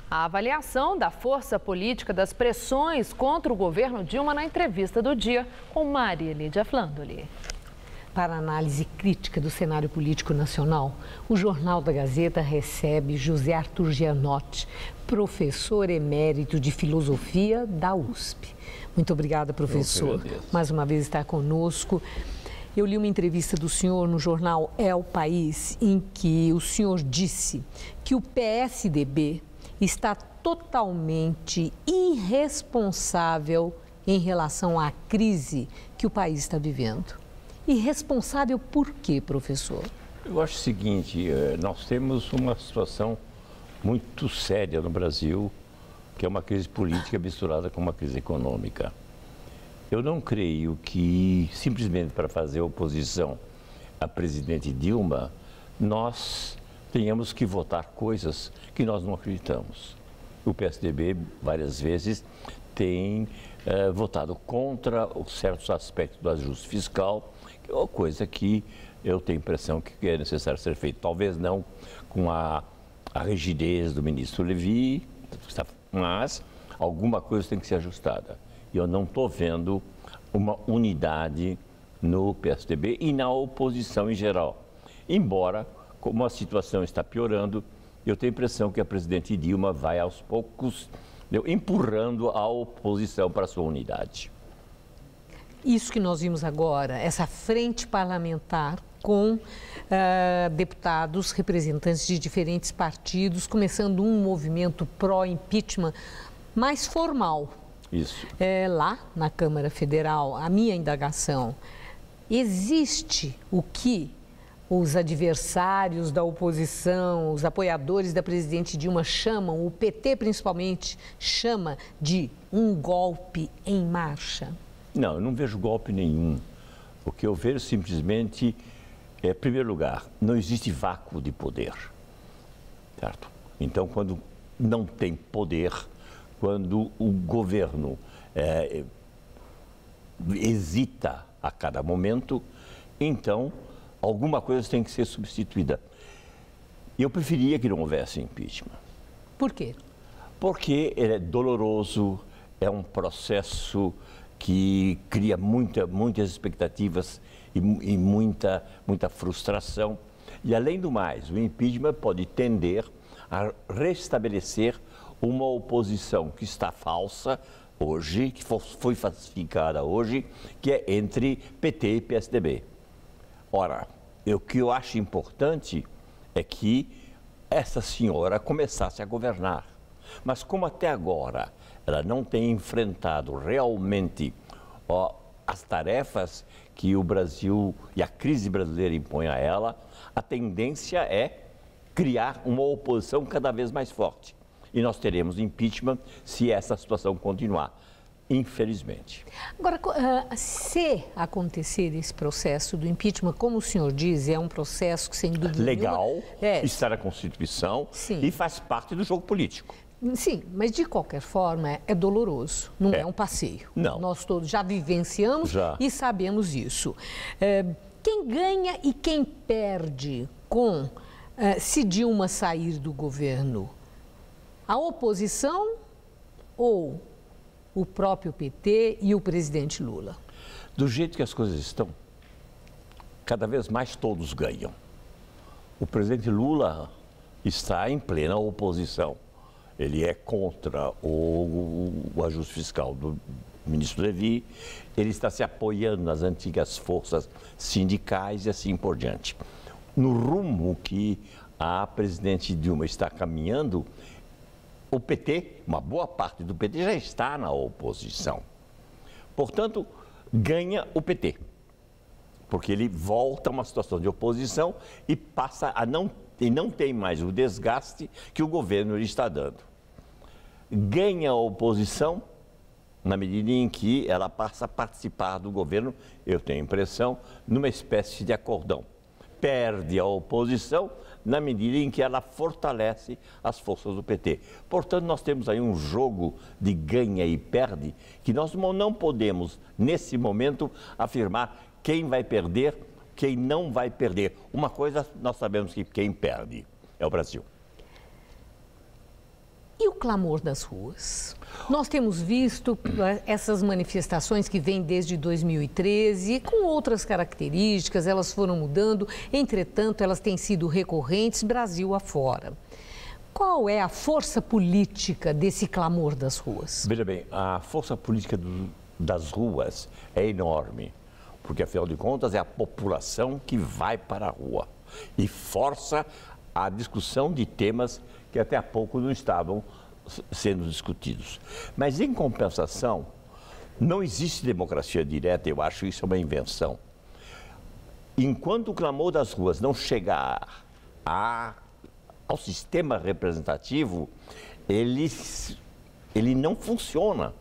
A avaliação da força política das pressões contra o governo Dilma na entrevista do dia com Maria Lídia Flandoli. Para análise crítica do cenário político nacional, o Jornal da Gazeta recebe José Arthur Gianotti, professor emérito de filosofia da USP. Muito obrigada, professor. Mais uma vez estar conosco. Eu li uma entrevista do senhor no jornal É o País, em que o senhor disse que o PSDB está totalmente irresponsável em relação à crise que o país está vivendo. Irresponsável por quê, professor? Eu acho o seguinte, nós temos uma situação muito séria no Brasil, que é uma crise política misturada com uma crise econômica. Eu não creio que, simplesmente para fazer oposição à presidente Dilma, nós tenhamos que votar coisas que nós não acreditamos. O PSDB, várias vezes, tem votado contra certos aspectos do ajuste fiscal, que é uma coisa que eu tenho a impressão que é necessário ser feito. Talvez não com a rigidez do ministro Levi, mas alguma coisa tem que ser ajustada. E eu não estou vendo uma unidade no PSDB e na oposição em geral. Embora, como a situação está piorando, eu tenho a impressão que a presidente Dilma vai aos poucos empurrando a oposição para a sua unidade. Isso que nós vimos agora, essa frente parlamentar com deputados, representantes de diferentes partidos, começando um movimento pró-impeachment mais formal. Isso. Lá na Câmara Federal, a minha indagação, existe o que os adversários da oposição, os apoiadores da presidente Dilma chamam, o PT principalmente, chama de um golpe em marcha? Não, eu não vejo golpe nenhum. O que eu vejo simplesmente é, em primeiro lugar, não existe vácuo de poder, certo? Então, quando não tem poder, quando o governo hesita a cada momento, então alguma coisa tem que ser substituída. Eu preferia que não houvesse impeachment. Por quê? Porque ele é doloroso, é um processo que cria muitas expectativas e muita frustração. E, além do mais, o impeachment pode tender a restabelecer uma oposição que está falsa hoje, que foi falsificada hoje, que é entre PT e PSDB. Ora, o que eu acho importante é que essa senhora começasse a governar. Mas como até agora ela não tem enfrentado realmente as tarefas que o Brasil e a crise brasileira impõe a ela, a tendência é criar uma oposição cada vez mais forte. E nós teremos impeachment se essa situação continuar, infelizmente. Agora, se acontecer esse processo do impeachment, como o senhor diz, é um processo que, sem dúvida legal, está na Constituição. Sim. E faz parte do jogo político. Sim, mas de qualquer forma é doloroso, não é um passeio. Não. Nós todos já vivenciamos e sabemos isso. Quem ganha e quem perde com se Dilma sair do governo? A oposição ou o próprio PT e o presidente Lula? Do jeito que as coisas estão, cada vez mais todos ganham. O presidente Lula está em plena oposição. Ele é contra o ajuste fiscal do ministro Levi, ele está se apoiando nas antigas forças sindicais e assim por diante. No rumo que a presidente Dilma está caminhando, o PT, uma boa parte do PT já está na oposição. Portanto, ganha o PT, porque ele volta a uma situação de oposição e passa a não tem mais o desgaste que o governo lhe está dando. Ganha a oposição na medida em que ela passa a participar do governo, eu tenho a impressão, numa espécie de acordão. Perde a oposição na medida em que ela fortalece as forças do PT. Portanto, nós temos aí um jogo de ganha e perde que nós não podemos, nesse momento, afirmar quem vai perder, quem não vai perder. Uma coisa nós sabemos que quem perde é o Brasil. E o clamor das ruas? Nós temos visto essas manifestações que vêm desde 2013, com outras características, elas foram mudando, entretanto, elas têm sido recorrentes Brasil afora. Qual é a força política desse clamor das ruas? Veja bem, a força política das ruas é enorme, porque, afinal de contas, é a população que vai para a rua e força a discussão de temas que até há pouco não estavam sendo discutidos. Mas, em compensação, não existe democracia direta, eu acho isso uma invenção. Enquanto o clamor das ruas não chegar ao sistema representativo, ele não funciona.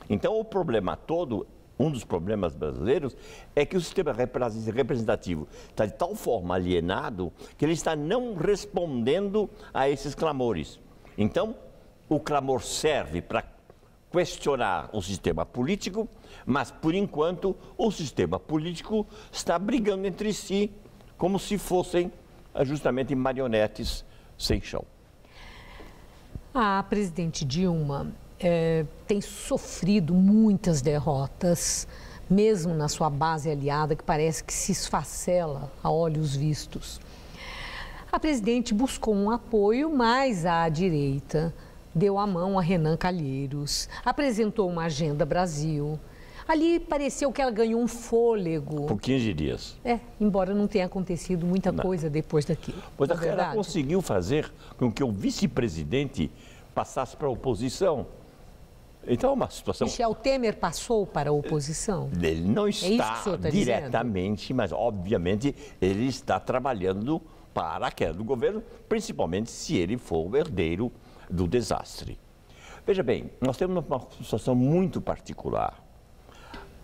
Então, o problema todo, um dos problemas brasileiros, é que o sistema representativo está de tal forma alienado que ele está não respondendo a esses clamores. Então, o clamor serve para questionar o sistema político, mas, por enquanto, o sistema político está brigando entre si como se fossem justamente marionetes sem chão. A presidente Dilma tem sofrido muitas derrotas, mesmo na sua base aliada, que parece que se esfacela a olhos vistos. A presidente buscou um apoio, mas a direita deu a mão a Renan Calheiros, apresentou uma agenda Brasil. Ali pareceu que ela ganhou um fôlego. Por 15 dias. Embora não tenha acontecido muita coisa depois daquilo. Pois ela conseguiu fazer com que o vice-presidente passasse para a oposição. Então é uma situação... Michel Temer passou para a oposição? Ele não está diretamente, mas obviamente ele está trabalhando para a queda do governo, principalmente se ele for o herdeiro do desastre. Veja bem, nós temos uma situação muito particular.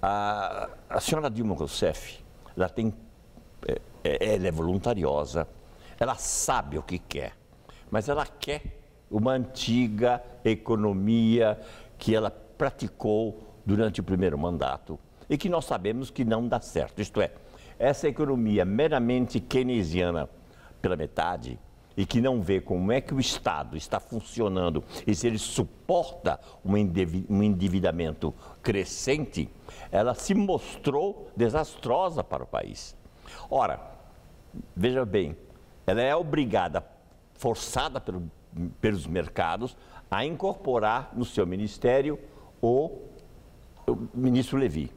A senhora Dilma Rousseff, ela é voluntariosa, ela sabe o que quer, mas ela quer uma antiga economia que ela praticou durante o primeiro mandato e que nós sabemos que não dá certo. Isto é, essa economia meramente keynesiana pela metade e que não vê como é que o Estado está funcionando e se ele suporta um endividamento crescente, ela se mostrou desastrosa para o país. Ora, veja bem, ela é obrigada, forçada pelos mercados, a incorporar no seu ministério o ministro Levy.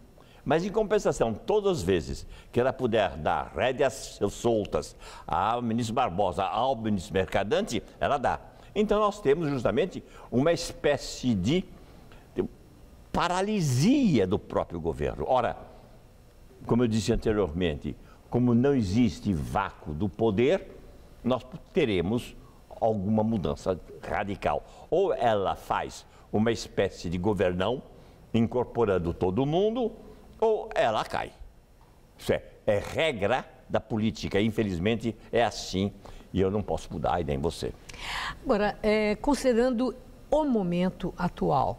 Mas, em compensação, todas as vezes que ela puder dar rédeas soltas ao ministro Barbosa, ao ministro Mercadante, ela dá. Então, nós temos justamente uma espécie de paralisia do próprio governo. Ora, como eu disse anteriormente, como não existe vácuo do poder, nós teremos alguma mudança radical. Ou ela faz uma espécie de governão, incorporando todo mundo, ou ela cai. Isso é regra da política. Infelizmente, é assim e eu não posso mudar, e nem você. Agora, considerando o momento atual,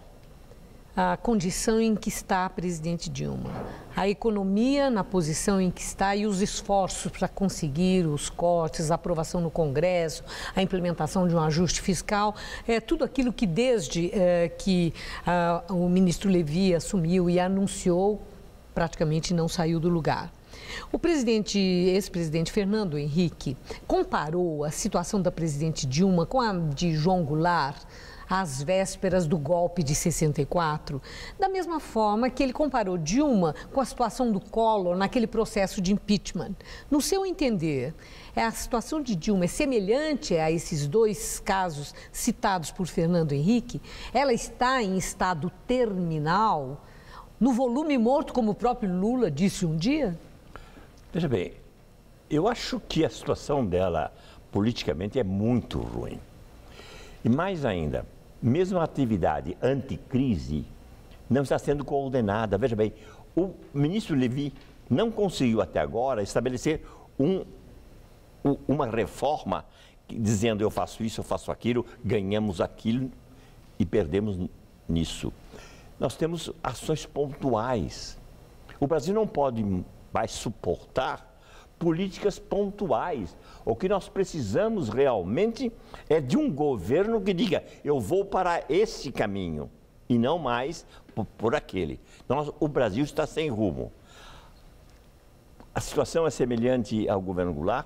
a condição em que está a presidente Dilma, a economia na posição em que está e os esforços para conseguir os cortes, a aprovação no Congresso, a implementação de um ajuste fiscal, tudo aquilo que desde que o ministro Levy assumiu e anunciou, praticamente não saiu do lugar. O ex-presidente Fernando Henrique comparou a situação da presidente Dilma com a de João Goulart às vésperas do golpe de 64, da mesma forma que ele comparou Dilma com a situação do Collor naquele processo de impeachment. No seu entender, a situação de Dilma é semelhante a esses dois casos citados por Fernando Henrique? Ela está em estado terminal, no volume morto, como o próprio Lula disse um dia? Veja bem, eu acho que a situação dela politicamente é muito ruim. E mais ainda, mesmo a atividade anticrise não está sendo coordenada. Veja bem, o ministro Levy não conseguiu até agora estabelecer uma reforma dizendo eu faço isso, eu faço aquilo, ganhamos aquilo e perdemos nisso. Nós temos ações pontuais. O Brasil não pode mais suportar políticas pontuais. O que nós precisamos realmente é de um governo que diga, eu vou para esse caminho e não mais por aquele. O Brasil está sem rumo. A situação é semelhante ao governo Goulart?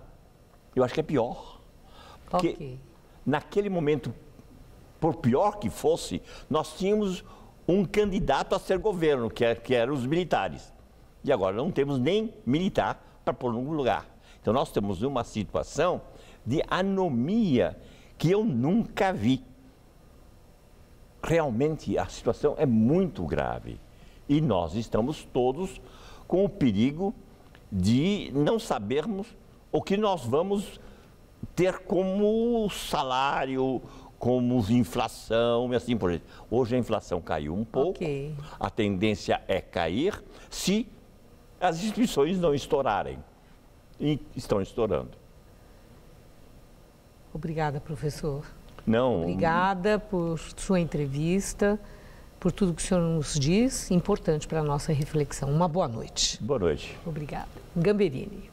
Eu acho que é pior. Porque naquele momento, por pior que fosse, nós tínhamos um candidato a ser governo, que eram os militares. E agora não temos nem militar para pôr num lugar. Então nós temos uma situação de anomia que eu nunca vi. Realmente a situação é muito grave. E nós estamos todos com o perigo de não sabermos o que nós vamos ter como salário, como inflação e assim por diante. Hoje a inflação caiu um pouco, a tendência é cair se as instituições não estourarem. E estão estourando. Obrigada, professor. Não. Obrigada por sua entrevista, por tudo que o senhor nos diz, importante para a nossa reflexão. Uma boa noite. Boa noite. Obrigada. Gamberini.